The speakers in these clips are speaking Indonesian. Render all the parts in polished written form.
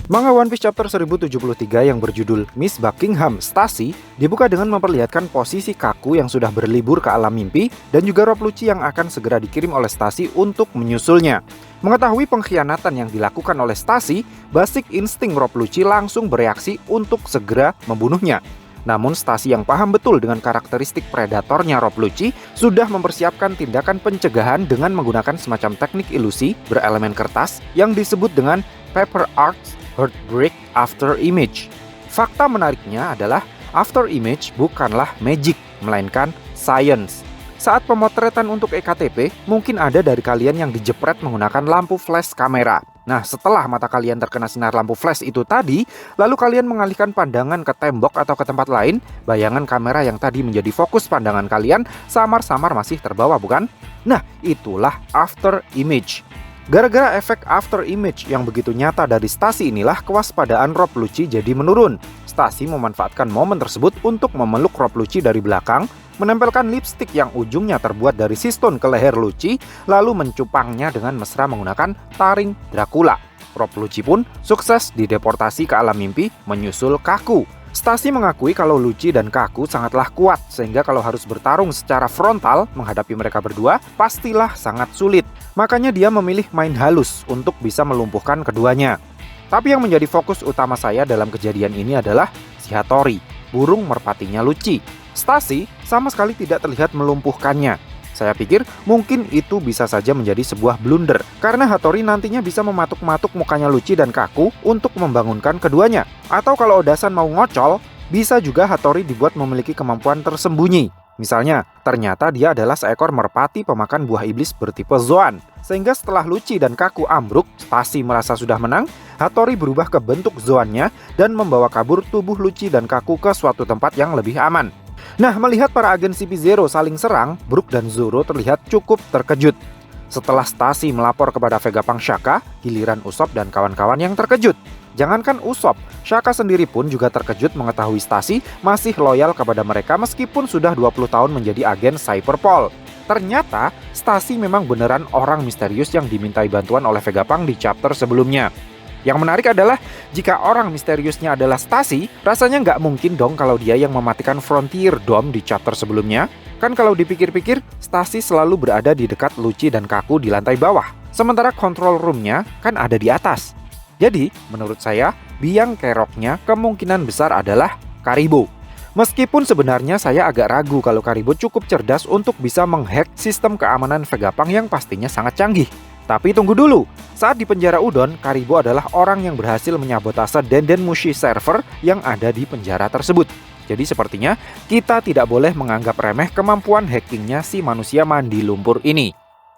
Manga One Piece chapter 1073 yang berjudul Miss Buckingham Stacy dibuka dengan memperlihatkan posisi Kaku yang sudah berlibur ke alam mimpi dan juga Rob Lucci yang akan segera dikirim oleh Stacy untuk menyusulnya. Mengetahui pengkhianatan yang dilakukan oleh Stacy, basic insting Rob Lucci langsung bereaksi untuk segera membunuhnya. Namun Stacy yang paham betul dengan karakteristik predatornya Rob Lucci sudah mempersiapkan tindakan pencegahan dengan menggunakan semacam teknik ilusi berelemen kertas yang disebut dengan Paper Arts Heartbreak After Image. Fakta menariknya adalah After Image bukanlah magic, melainkan science. Saat pemotretan untuk EKTP, mungkin ada dari kalian yang dijepret menggunakan lampu flash kamera. Nah, setelah mata kalian terkena sinar lampu flash itu tadi, lalu kalian mengalihkan pandangan ke tembok atau ke tempat lain, bayangan kamera yang tadi menjadi fokus pandangan kalian samar-samar masih terbawa, bukan? Nah, itulah After Image. Gara-gara efek after image yang begitu nyata dari Stacy inilah kewaspadaan Rob Lucci jadi menurun. Stacy memanfaatkan momen tersebut untuk memeluk Rob Lucci dari belakang, menempelkan lipstik yang ujungnya terbuat dari siston ke leher Lucci, lalu mencupangnya dengan mesra menggunakan taring Dracula. Rob Lucci pun sukses dideportasi ke alam mimpi menyusul Kaku. Stacy mengakui kalau Lucci dan Kaku sangatlah kuat, sehingga kalau harus bertarung secara frontal menghadapi mereka berdua, pastilah sangat sulit. Makanya dia memilih main halus untuk bisa melumpuhkan keduanya. Tapi yang menjadi fokus utama saya dalam kejadian ini adalah si Hattori, burung merpatinya Lucci. Stacy sama sekali tidak terlihat melumpuhkannya. Saya pikir mungkin itu bisa saja menjadi sebuah blunder, karena Hattori nantinya bisa mematuk-matuk mukanya Lucci dan Kaku untuk membangunkan keduanya. Atau kalau Odasan mau ngocol, bisa juga Hattori dibuat memiliki kemampuan tersembunyi. Misalnya, ternyata dia adalah seekor merpati pemakan buah iblis bertipe Zoan. Sehingga setelah Lucci dan Kaku ambruk, Stacy merasa sudah menang, Hattori berubah ke bentuk Zoannya dan membawa kabur tubuh Lucci dan Kaku ke suatu tempat yang lebih aman. Nah, melihat para agen CP0 saling serang, Brook dan Zoro terlihat cukup terkejut. Setelah Stacy melapor kepada Vegapunk Shaka, giliran Usopp dan kawan-kawan yang terkejut. Jangankan Usopp, Shaka sendiri pun juga terkejut mengetahui Stacy masih loyal kepada mereka meskipun sudah 20 tahun menjadi agen Cyberpol. Ternyata, Stacy memang beneran orang misterius yang dimintai bantuan oleh Vegapunk di chapter sebelumnya. Yang menarik adalah, jika orang misteriusnya adalah Stacy, rasanya nggak mungkin dong kalau dia yang mematikan Frontier Dome di chapter sebelumnya. Kan kalau dipikir-pikir, Stacy selalu berada di dekat Lucci dan Kaku di lantai bawah. Sementara control room-nya kan ada di atas. Jadi, menurut saya, biang keroknya kemungkinan besar adalah Karibo. Meskipun sebenarnya saya agak ragu kalau Karibo cukup cerdas untuk bisa menghack sistem keamanan Vegapunk yang pastinya sangat canggih. Tapi tunggu dulu, saat di penjara Udon, Karibo adalah orang yang berhasil menyabotase Denden Mushi server yang ada di penjara tersebut. Jadi sepertinya kita tidak boleh menganggap remeh kemampuan hackingnya si manusia mandi lumpur ini.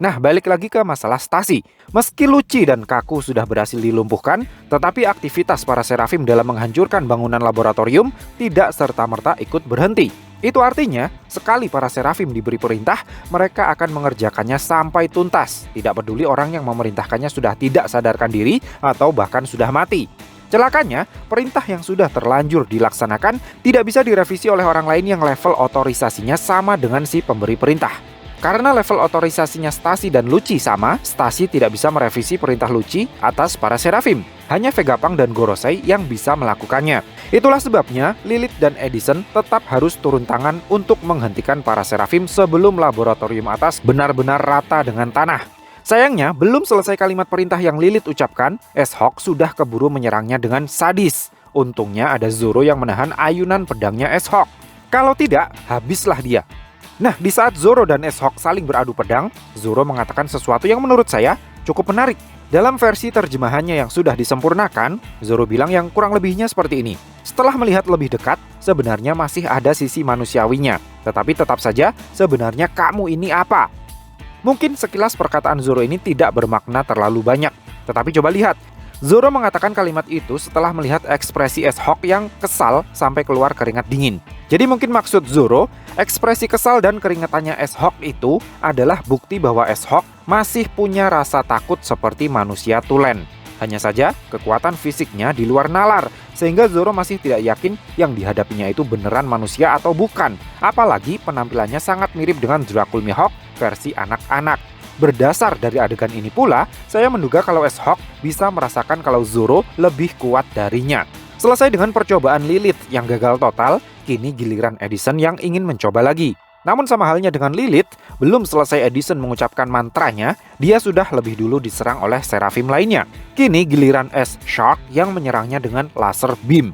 Nah, balik lagi ke masalah Stacy. Meski Lucci dan Kaku sudah berhasil dilumpuhkan, tetapi aktivitas para Seraphim dalam menghancurkan bangunan laboratorium tidak serta-merta ikut berhenti. Itu artinya, sekali para Seraphim diberi perintah, mereka akan mengerjakannya sampai tuntas. Tidak peduli orang yang memerintahkannya sudah tidak sadarkan diri atau bahkan sudah mati. Celakanya, perintah yang sudah terlanjur dilaksanakan tidak bisa direvisi oleh orang lain yang level otorisasinya sama dengan si pemberi perintah. Karena level otorisasinya Stacy dan Lucci sama, Stacy tidak bisa merevisi perintah Lucci atas para Seraphim. Hanya Vegapunk dan Gorosei yang bisa melakukannya. Itulah sebabnya Lilith dan Edison tetap harus turun tangan untuk menghentikan para Seraphim sebelum laboratorium atas benar-benar rata dengan tanah. Sayangnya, belum selesai kalimat perintah yang Lilith ucapkan, S-Hawk sudah keburu menyerangnya dengan sadis. Untungnya ada Zoro yang menahan ayunan pedangnya S-Hawk. Kalau tidak, habislah dia. Nah, di saat Zoro dan S-Hawk saling beradu pedang, Zoro mengatakan sesuatu yang menurut saya cukup menarik. Dalam versi terjemahannya yang sudah disempurnakan, Zoro bilang yang kurang lebihnya seperti ini. Setelah melihat lebih dekat, sebenarnya masih ada sisi manusiawinya. Tetapi tetap saja, sebenarnya kamu ini apa? Mungkin sekilas perkataan Zoro ini tidak bermakna terlalu banyak. Tetapi coba lihat, Zoro mengatakan kalimat itu setelah melihat ekspresi S-Hawk yang kesal sampai keluar keringat dingin. Jadi mungkin maksud Zoro, ekspresi kesal dan keringatannya S-Hawk itu adalah bukti bahwa S-Hawk masih punya rasa takut seperti manusia tulen. Hanya saja, kekuatan fisiknya di luar nalar, sehingga Zoro masih tidak yakin yang dihadapinya itu beneran manusia atau bukan. Apalagi penampilannya sangat mirip dengan Dracul Mihawk versi anak-anak. Berdasar dari adegan ini pula, saya menduga kalau S-Hawk bisa merasakan kalau Zoro lebih kuat darinya. Selesai dengan percobaan Lilith yang gagal total, kini giliran Edison yang ingin mencoba lagi. Namun sama halnya dengan Lilith, belum selesai Edison mengucapkan mantranya, dia sudah lebih dulu diserang oleh Seraphim lainnya. Kini giliran S-Shark yang menyerangnya dengan laser beam.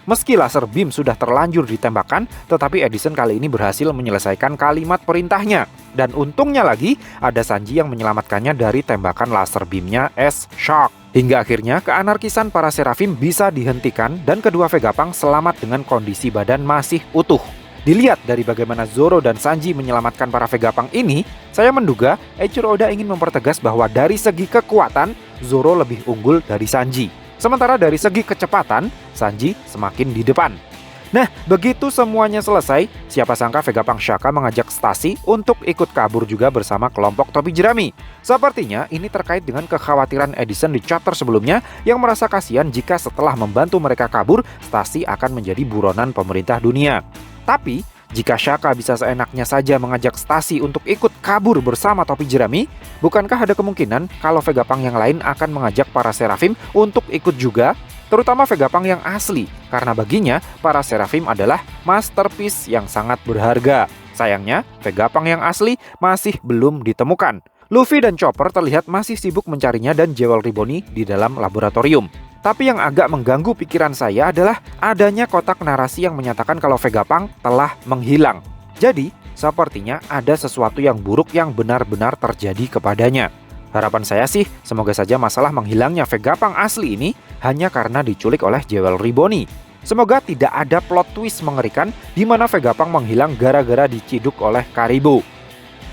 Meski laser beam sudah terlanjur ditembakkan, tetapi Edison kali ini berhasil menyelesaikan kalimat perintahnya. Dan untungnya lagi, ada Sanji yang menyelamatkannya dari tembakan laser beamnya S-Shark. Hingga akhirnya keanarkisan para Seraphim bisa dihentikan dan kedua Vegapunk selamat dengan kondisi badan masih utuh. Dilihat dari bagaimana Zoro dan Sanji menyelamatkan para Vegapunk ini, saya menduga Eiichiro Oda ingin mempertegas bahwa dari segi kekuatan, Zoro lebih unggul dari Sanji. Sementara dari segi kecepatan, Sanji semakin di depan. Nah, begitu semuanya selesai, siapa sangka Vegapunk Shaka mengajak Stacy untuk ikut kabur juga bersama kelompok topi jerami. Sepertinya ini terkait dengan kekhawatiran Edison di chapter sebelumnya yang merasa kasihan jika setelah membantu mereka kabur, Stacy akan menjadi buronan pemerintah dunia. Tapi, jika Shaka bisa seenaknya saja mengajak Stacy untuk ikut kabur bersama topi jerami, bukankah ada kemungkinan kalau Vegapunk yang lain akan mengajak para Seraphim untuk ikut juga? Terutama Vegapunk yang asli, karena baginya para Seraphim adalah masterpiece yang sangat berharga. Sayangnya, Vegapunk yang asli masih belum ditemukan. Luffy dan Chopper terlihat masih sibuk mencarinya dan Jewelry Bonney di dalam laboratorium. Tapi yang agak mengganggu pikiran saya adalah adanya kotak narasi yang menyatakan kalau Vegapunk telah menghilang. Jadi, sepertinya ada sesuatu yang buruk yang benar-benar terjadi kepadanya. Harapan saya sih, semoga saja masalah menghilangnya Vegapunk asli ini hanya karena diculik oleh Jewelry Bonney. Semoga tidak ada plot twist mengerikan di mana Vegapunk menghilang gara-gara diciduk oleh Karibo.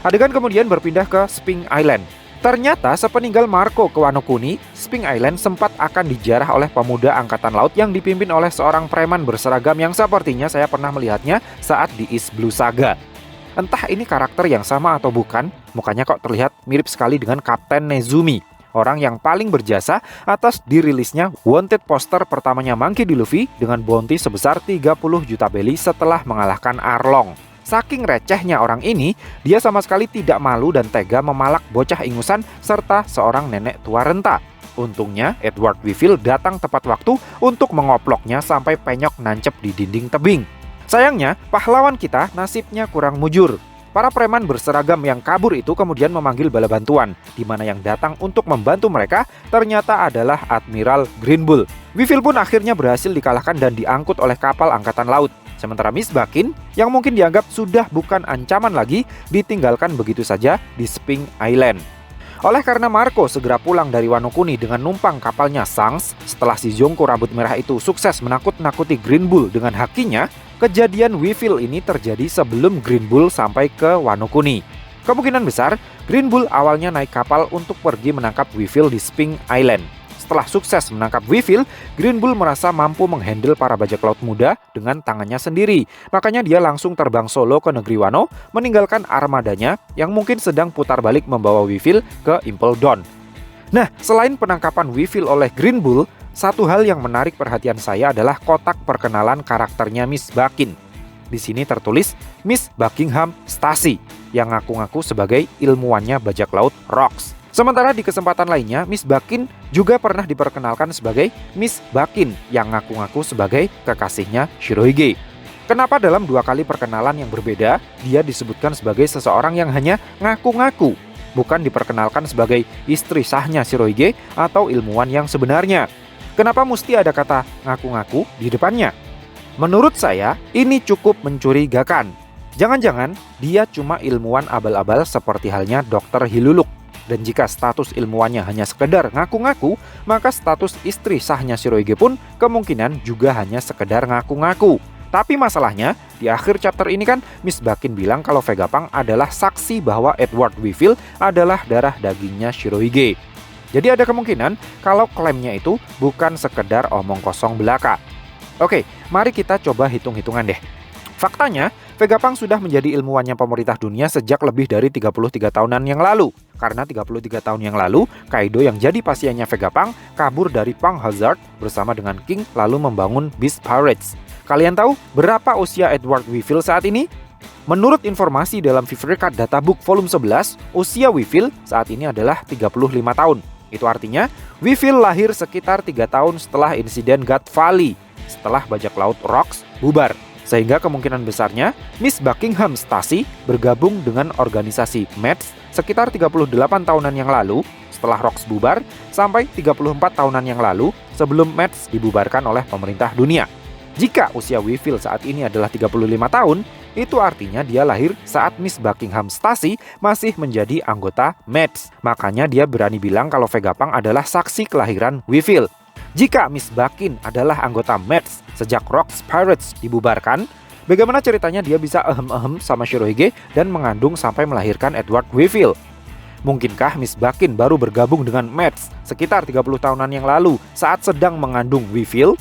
Adegan kemudian berpindah ke Sphinx Island. Ternyata sepeninggal Marco ke Wano Kuni, Sphinx Island sempat akan dijarah oleh pemuda angkatan laut yang dipimpin oleh seorang preman berseragam yang sepertinya saya pernah melihatnya saat di East Blue Saga. Entah ini karakter yang sama atau bukan, mukanya kok terlihat mirip sekali dengan Kapten Nezumi, orang yang paling berjasa atas dirilisnya wanted poster pertamanya Monkey D. Luffy dengan bounty sebesar 30 juta belly setelah mengalahkan Arlong. Saking recehnya orang ini, dia sama sekali tidak malu dan tega memalak bocah ingusan serta seorang nenek tua renta. Untungnya, Edward Weevil datang tepat waktu untuk mengoploknya sampai penyok nancep di dinding tebing. Sayangnya, pahlawan kita nasibnya kurang mujur. Para preman berseragam yang kabur itu kemudian memanggil bala bantuan, di mana yang datang untuk membantu mereka ternyata adalah Admiral Green Bull. Weevil pun akhirnya berhasil dikalahkan dan diangkut oleh kapal angkatan laut. Sementara Miss Bakin, yang mungkin dianggap sudah bukan ancaman lagi, ditinggalkan begitu saja di Sphinx Island. Oleh karena Marco segera pulang dari Wano Kuni dengan numpang kapalnya Shanks, setelah si Zonko rambut merah itu sukses menakut-nakuti Green Bull dengan hakinya, kejadian Weevil ini terjadi sebelum Green Bull sampai ke Wano Kuni. Kemungkinan besar, Green Bull awalnya naik kapal untuk pergi menangkap Weevil di Sphinx Island. Setelah sukses menangkap Weevil, Green Bull merasa mampu menghandle para bajak laut muda dengan tangannya sendiri. Makanya dia langsung terbang solo ke negeri Wano, meninggalkan armadanya yang mungkin sedang putar balik membawa Weevil ke Impel Down. Nah, selain penangkapan Weevil oleh Green Bull, satu hal yang menarik perhatian saya adalah kotak perkenalan karakternya Miss Bakin. Di sini tertulis Miss Buckingham Stacy, yang ngaku-ngaku sebagai ilmuwannya bajak laut Rocks. Sementara di kesempatan lainnya, Miss Bakin juga pernah diperkenalkan sebagai Miss Bakin yang ngaku-ngaku sebagai kekasihnya Shirohige. Kenapa dalam dua kali perkenalan yang berbeda, dia disebutkan sebagai seseorang yang hanya ngaku-ngaku, bukan diperkenalkan sebagai istri sahnya Shirohige atau ilmuwan yang sebenarnya? Kenapa mesti ada kata ngaku-ngaku di depannya? Menurut saya, ini cukup mencurigakan. Jangan-jangan dia cuma ilmuwan abal-abal seperti halnya Dr. Hiluluk. Dan jika status ilmuwannya hanya sekedar ngaku-ngaku, maka status istri sahnya Shirohige pun kemungkinan juga hanya sekedar ngaku-ngaku. Tapi masalahnya, di akhir chapter ini kan Miss Bakin bilang kalau Vegapunk adalah saksi bahwa Edward Weevil adalah darah dagingnya Shirohige. Jadi ada kemungkinan kalau klaimnya itu bukan sekedar omong kosong belaka. Oke, mari kita coba hitung-hitungan deh. Faktanya, Vegapunk sudah menjadi ilmuwannya pemerintah dunia sejak lebih dari 33 tahunan yang lalu. Karena 33 tahun yang lalu, Kaido yang jadi pasiennya Vegapunk kabur dari Punk Hazard bersama dengan King lalu membangun Beast Pirates. Kalian tahu berapa usia Edward Weevil saat ini? Menurut informasi dalam Vivrica Databook volume 11, usia Weevil saat ini adalah 35 tahun. Itu artinya, Weevil lahir sekitar 3 tahun setelah insiden God Valley, setelah bajak laut Rocks bubar. Sehingga kemungkinan besarnya, Miss Buckingham Stasi bergabung dengan organisasi MEDS sekitar 38 tahunan yang lalu, setelah Rocks bubar, sampai 34 tahunan yang lalu sebelum MEDS dibubarkan oleh pemerintah dunia. Jika usia Weevil saat ini adalah 35 tahun, itu artinya dia lahir saat Miss Buckingham Stasi masih menjadi anggota MEDS. Makanya dia berani bilang kalau Vegapunk adalah saksi kelahiran Weevil. Jika Miss Buckin adalah anggota MEDS sejak Rocks Pirates dibubarkan, bagaimana ceritanya dia bisa ehem-ehem sama Shirohige dan mengandung sampai melahirkan Edward Weevil? Mungkinkah Miss Buckin baru bergabung dengan MEDS sekitar 30 tahunan yang lalu saat sedang mengandung Weevil?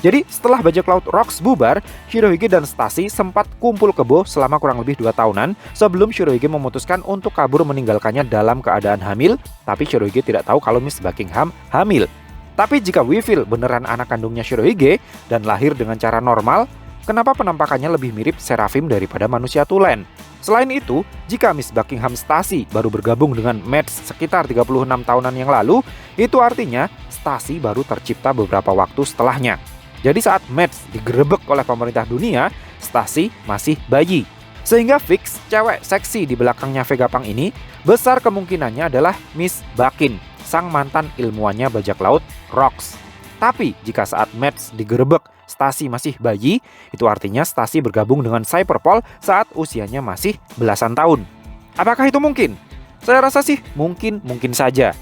Jadi setelah bajak laut Rocks bubar, Shirohige dan Stasi sempat kumpul kebo selama kurang lebih 2 tahunan sebelum Shirohige memutuskan untuk kabur meninggalkannya dalam keadaan hamil, tapi Shirohige tidak tahu kalau Miss Buckingham hamil. Tapi jika Weevil beneran anak kandungnya Shirohige dan lahir dengan cara normal, kenapa penampakannya lebih mirip Seraphim daripada manusia tulen? Selain itu, jika Miss Buckingham Stasi baru bergabung dengan MEDS sekitar 36 tahunan yang lalu, itu artinya Stasi baru tercipta beberapa waktu setelahnya. Jadi saat MEDS digerebek oleh pemerintah dunia, Stasi masih bayi. Sehingga fix cewek seksi di belakangnya Vegapunk ini besar kemungkinannya adalah Miss Buckin, sang mantan ilmuwannya bajak laut Rocks. Tapi jika saat MEDS digerebek Stasi masih bayi, itu artinya Stasi bergabung dengan Cyberpol saat usianya masih belasan tahun. Apakah itu mungkin? Saya rasa sih mungkin saja.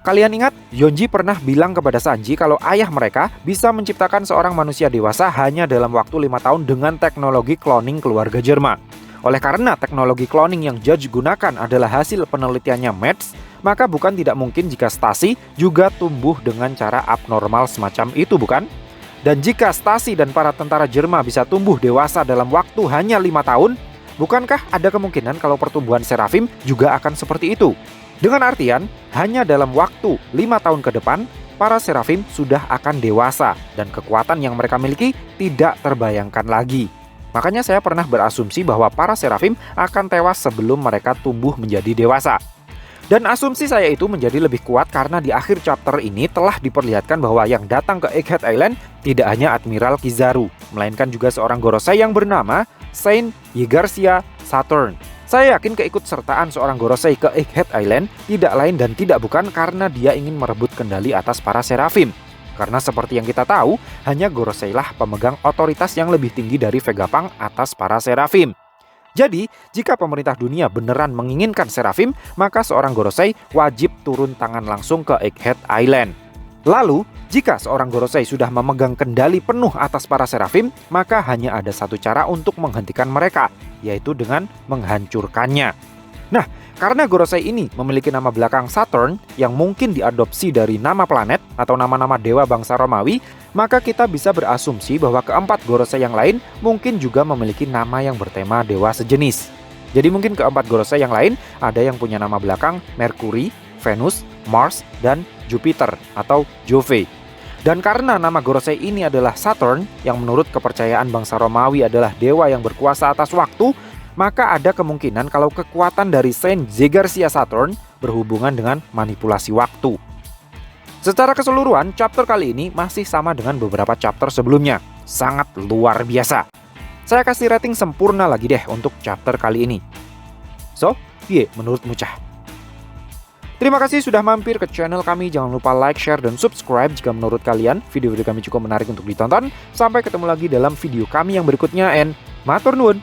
Kalian ingat, Yonji pernah bilang kepada Sanji kalau ayah mereka bisa menciptakan seorang manusia dewasa hanya dalam waktu 5 tahun dengan teknologi cloning keluarga Germa. Oleh karena teknologi cloning yang Judge gunakan adalah hasil penelitiannya MEDS, maka bukan tidak mungkin jika Stasi juga tumbuh dengan cara abnormal semacam itu, bukan? Dan jika Stasi dan para tentara Germa bisa tumbuh dewasa dalam waktu hanya 5 tahun, bukankah ada kemungkinan kalau pertumbuhan Seraphim juga akan seperti itu? Dengan artian, hanya dalam waktu 5 tahun ke depan, para Seraphim sudah akan dewasa dan kekuatan yang mereka miliki tidak terbayangkan lagi. Makanya saya pernah berasumsi bahwa para Seraphim akan tewas sebelum mereka tumbuh menjadi dewasa. Dan asumsi saya itu menjadi lebih kuat karena di akhir chapter ini telah diperlihatkan bahwa yang datang ke Egghead Island tidak hanya Admiral Kizaru, melainkan juga seorang Gorosei yang bernama Saint Yegarsia Saturn. Saya yakin keikutsertaan seorang Gorosei ke Egghead Island tidak lain dan tidak bukan karena dia ingin merebut kendali atas para Seraphim. Karena seperti yang kita tahu, hanya Gorosei lah pemegang otoritas yang lebih tinggi dari Vegapunk atas para Seraphim. Jadi, jika pemerintah dunia beneran menginginkan Seraphim, maka seorang Gorosei wajib turun tangan langsung ke Egghead Island. Lalu, jika seorang Gorosei sudah memegang kendali penuh atas para Seraphim, maka hanya ada satu cara untuk menghentikan mereka, yaitu dengan menghancurkannya. Nah, karena Gorosei ini memiliki nama belakang Saturn yang mungkin diadopsi dari nama planet atau nama-nama dewa bangsa Romawi, maka kita bisa berasumsi bahwa keempat Gorosei yang lain mungkin juga memiliki nama yang bertema dewa sejenis. Jadi mungkin keempat Gorosei yang lain ada yang punya nama belakang Mercury, Venus, Mars, dan Jupiter atau Jove. Dan karena nama Gorosei ini adalah Saturn yang menurut kepercayaan bangsa Romawi adalah dewa yang berkuasa atas waktu, maka ada kemungkinan kalau kekuatan dari Saint Yegarsia Saturn berhubungan dengan manipulasi waktu. Secara keseluruhan, chapter kali ini masih sama dengan beberapa chapter sebelumnya. Sangat luar biasa. Saya kasih rating sempurna lagi deh untuk chapter kali ini. So, piye menurutmu Cah? Terima kasih sudah mampir ke channel kami. Jangan lupa like, share, dan subscribe jika menurut kalian video-video kami cukup menarik untuk ditonton. Sampai ketemu lagi dalam video kami yang berikutnya, and matur nuwun.